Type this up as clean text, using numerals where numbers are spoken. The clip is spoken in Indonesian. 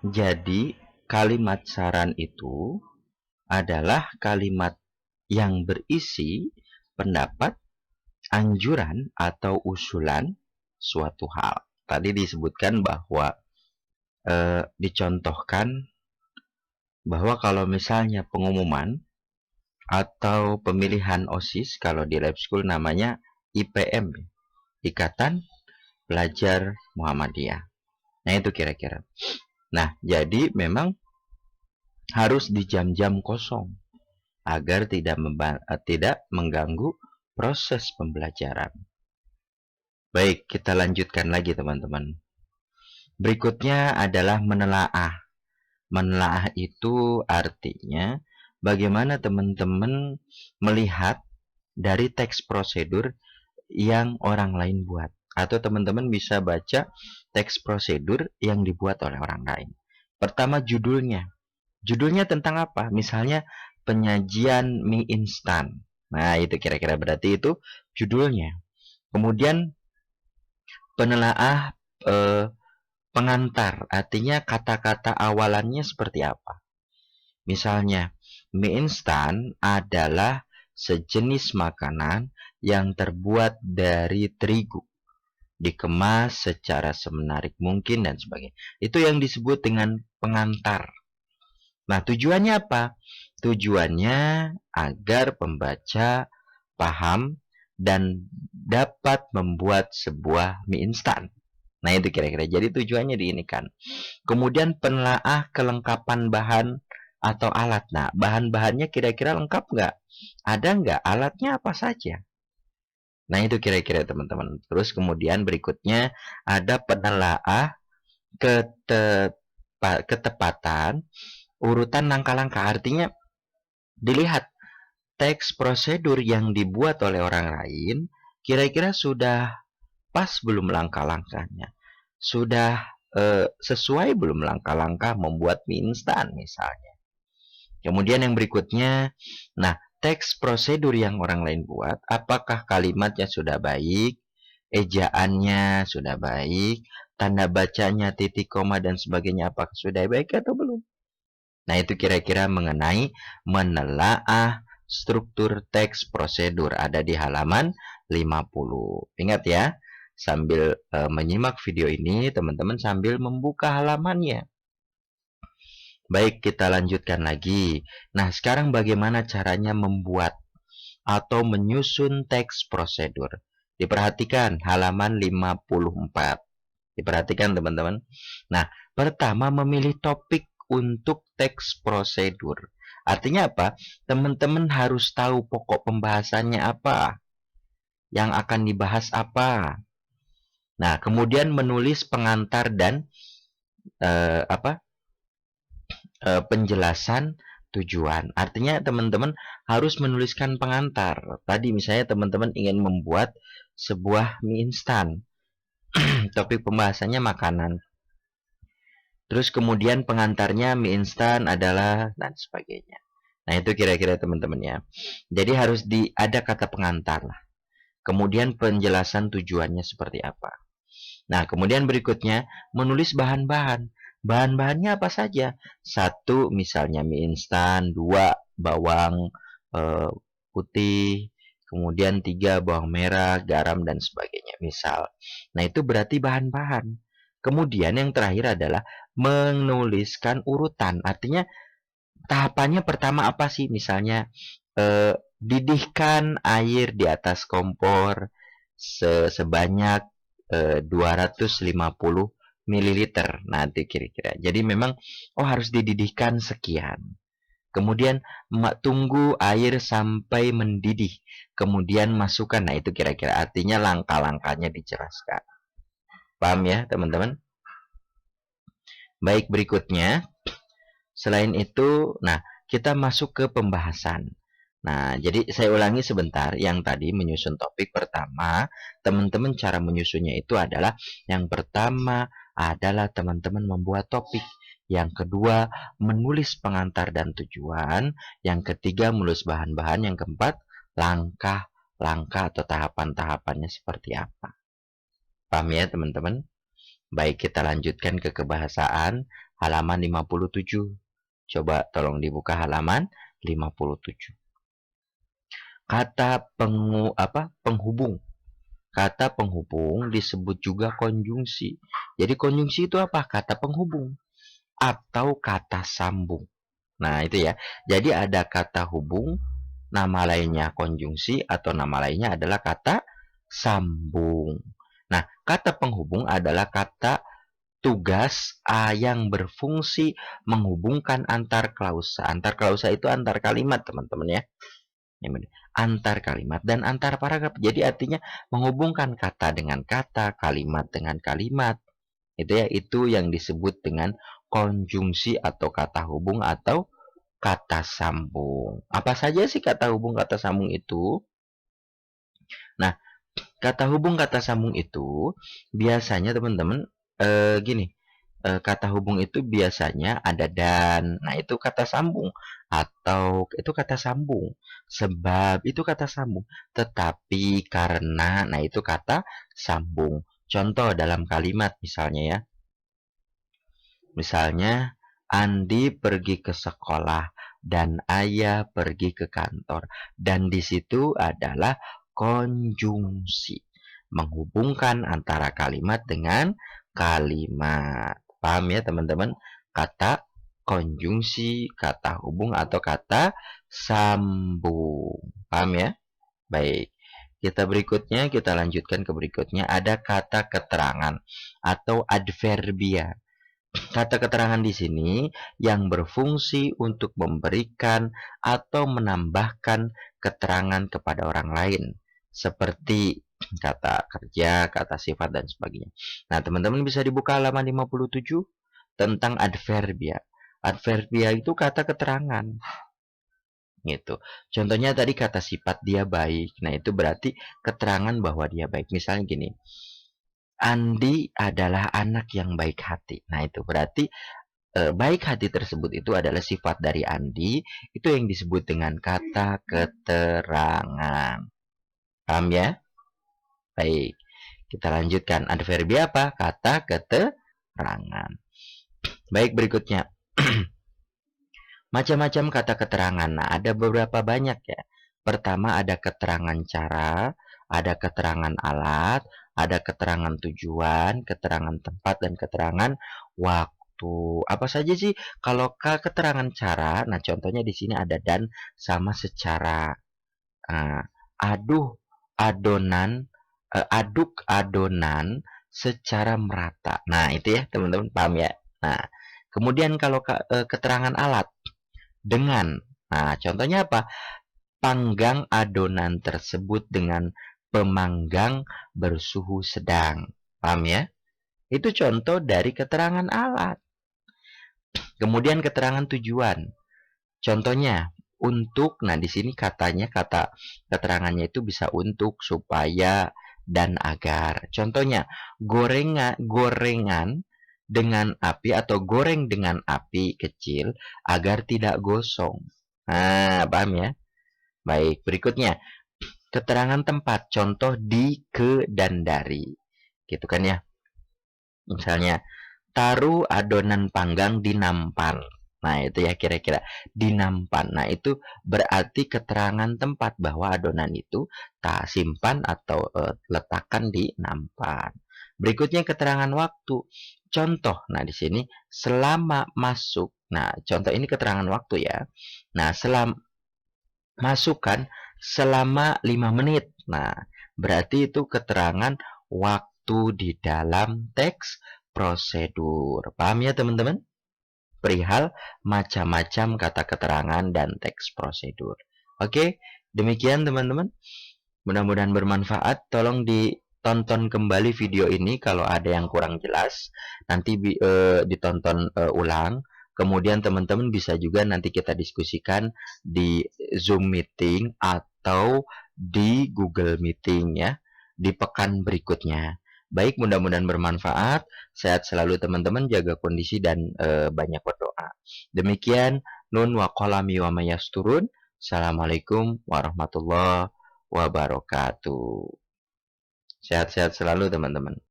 Jadi, kalimat saran itu adalah kalimat yang berisi pendapat, anjuran, atau usulan suatu hal. Tadi disebutkan bahwa dicontohkan bahwa kalau misalnya pengumuman atau pemilihan OSIS, kalau di lab school namanya IPM, Ikatan Pelajar Muhammadiyah. Nah, itu kira-kira. Nah, jadi memang harus di jam-jam kosong agar tidak mengganggu proses pembelajaran. Baik, kita lanjutkan lagi teman-teman. Berikutnya adalah menelaah. Menelaah itu artinya bagaimana teman-teman melihat dari teks prosedur yang orang lain buat. Atau teman-teman bisa baca teks prosedur yang dibuat oleh orang lain. Pertama, judulnya. Judulnya tentang apa? Misalnya penyajian mie instan. Nah, itu kira-kira berarti itu judulnya. Kemudian penelaah pengantar, artinya kata-kata awalannya seperti apa. Misalnya, mie instan adalah sejenis makanan yang terbuat dari terigu, dikemas secara semenarik mungkin dan sebagainya. Itu yang disebut dengan pengantar. Nah, tujuannya apa? Tujuannya agar pembaca paham dan dapat membuat sebuah mie instan. Nah, itu kira-kira. Jadi tujuannya diinikan. Kemudian penelaah kelengkapan bahan atau alat. Nah, bahan-bahannya kira-kira lengkap nggak? Ada nggak? Alatnya apa saja? Nah, itu kira-kira teman-teman. Terus kemudian berikutnya ada penelaah ketepatan urutan langkah-langkah. Artinya dilihat teks prosedur yang dibuat oleh orang lain kira-kira sudah pas belum langkah-langkahnya. Sudah sesuai belum langkah-langkah membuat mie instan misalnya. Kemudian yang berikutnya, nah, teks prosedur yang orang lain buat, apakah kalimatnya sudah baik, ejaannya sudah baik, tanda bacanya, titik koma dan sebagainya apakah sudah baik atau belum? Nah, itu kira-kira mengenai menelaah struktur teks prosedur, ada di halaman 50. Ingat ya, sambil menyimak video ini, teman-teman sambil membuka halamannya. Baik, kita lanjutkan lagi. Nah, sekarang bagaimana caranya membuat atau menyusun teks prosedur? Diperhatikan halaman 54. Diperhatikan teman-teman. Nah, pertama memilih topik untuk teks prosedur. Artinya apa? Teman-teman harus tahu pokok pembahasannya apa, yang akan dibahas apa. Nah, kemudian menulis pengantar dan penjelasan tujuan. Artinya teman-teman harus menuliskan pengantar. Tadi misalnya teman-teman ingin membuat sebuah mie instan. Topik pembahasannya makanan. Terus kemudian pengantarnya mie instan adalah dan sebagainya. Nah, itu kira-kira teman-teman ya. Jadi harus ada kata pengantar lah. Kemudian penjelasan tujuannya seperti apa. Nah, kemudian berikutnya menulis bahan-bahan. Bahan-bahannya apa saja? 1, misalnya mie instan. 2, bawang putih. Kemudian 3, bawang merah, garam, dan sebagainya. Misal. Nah, itu berarti bahan-bahan. Kemudian yang terakhir adalah menuliskan urutan. Artinya tahapannya pertama apa sih? Misalnya didihkan air di atas kompor sebanyak 250 mililiter nanti kira-kira. Jadi memang harus dididihkan sekian. Kemudian tunggu air sampai mendidih. Kemudian masukkan. Nah, itu kira-kira artinya langkah-langkahnya dijelaskan. Paham ya, teman-teman? Baik, berikutnya. Selain itu, nah, kita masuk ke pembahasan. Nah, jadi saya ulangi sebentar. Yang tadi menyusun topik pertama, teman-teman cara menyusunnya itu adalah yang pertama adalah teman-teman membuat topik. Yang kedua, menulis pengantar dan tujuan. Yang ketiga, menulis bahan-bahan. Yang keempat, langkah-langkah atau tahapan-tahapannya seperti apa. Paham ya, teman-teman? Baik, kita lanjutkan ke kebahasaan. halaman 57. Coba tolong dibuka halaman 57. Kata penghubung. Kata penghubung disebut juga konjungsi. Jadi konjungsi itu apa? Kata penghubung atau kata sambung. Nah, itu ya. Jadi ada kata hubung, nama lainnya konjungsi, atau nama lainnya adalah kata sambung. Nah, kata penghubung adalah kata tugas yang berfungsi menghubungkan antar klausa. Antar klausa itu antar kalimat, teman-teman ya. Antar kalimat dan antar paragraf. Jadi artinya menghubungkan kata dengan kata, kalimat dengan kalimat. Itu ya, itu yang disebut dengan konjungsi atau kata hubung atau kata sambung. Apa saja sih kata hubung kata sambung itu? Nah, kata hubung kata sambung itu biasanya teman-teman gini. Kata hubung itu biasanya ada dan. Nah, itu kata sambung atau itu kata sambung. Sebab itu kata sambung. Tetapi karena, nah itu kata sambung. Contoh dalam kalimat misalnya ya. Misalnya Andi pergi ke sekolah dan ayah pergi ke kantor. Dan di situ adalah konjungsi. Menghubungkan antara kalimat dengan kalimat. Paham ya teman-teman? Kata konjungsi, kata hubung atau kata sambung. Paham ya? Baik. Kita lanjutkan ke berikutnya. Ada kata keterangan atau adverbia. Kata keterangan di sini yang berfungsi untuk memberikan atau menambahkan keterangan kepada orang lain. Seperti kata kerja, kata sifat, dan sebagainya. Nah, teman-teman bisa dibuka halaman 57 tentang adverbia. Adverbia itu kata keterangan. Gitu. Contohnya tadi kata sifat dia baik. Nah, itu berarti keterangan bahwa dia baik. Misalnya gini. Andi adalah anak yang baik hati. Nah, itu berarti baik hati tersebut itu adalah sifat dari Andi. Itu yang disebut dengan kata keterangan. Paham ya? Baik. Kita lanjutkan. Adverbia apa? Kata keterangan. Baik, berikutnya. Macam-macam kata keterangan. Nah, ada beberapa banyak ya. Pertama ada keterangan cara, ada keterangan alat, ada keterangan tujuan, keterangan tempat, dan keterangan waktu. Apa saja sih kalau keterangan cara? Nah, contohnya di sini ada dan sama secara. Aduh adonan, aduk adonan secara merata. Nah, itu ya teman-teman, paham ya? Nah, kemudian kalau keterangan alat dengan. Nah, contohnya apa? Panggang adonan tersebut dengan pemanggang bersuhu sedang. Paham ya? Itu contoh dari keterangan alat. Kemudian keterangan tujuan. Contohnya untuk. Nah, di sini katanya kata keterangannya itu bisa untuk, supaya, dan agar. Contohnya gorengan dengan api atau goreng dengan api kecil agar tidak gosong. Nah, paham ya? Baik, berikutnya keterangan tempat. Contoh di, ke, dan dari. Gitu kan ya. Misalnya, taruh adonan panggang di nampan. Nah, itu ya kira-kira di nampan. Nah, itu berarti keterangan tempat bahwa adonan itu tak simpan atau letakkan di nampan. Berikutnya keterangan waktu. Contoh. Nah, di sini selama masuk. Nah, contoh ini keterangan waktu ya. Nah, masukkan selama 5 menit. Nah, berarti itu keterangan waktu di dalam teks prosedur. Paham ya teman-teman? Perihal macam-macam kata keterangan dan teks prosedur. Oke, demikian teman-teman. Mudah-mudahan bermanfaat. Tolong ditonton kembali video ini kalau ada yang kurang jelas. Nanti ditonton ulang. Kemudian teman-teman bisa juga nanti kita diskusikan di Zoom meeting atau di Google Meeting ya, di pekan berikutnya. Baik, mudah-mudahan bermanfaat. Sehat selalu teman-teman, jaga kondisi dan banyak berdoa. Demikian, nun wa qalami wa mayasturun. Assalamualaikum warahmatullahi wabarakatuh. Sehat-sehat selalu teman-teman.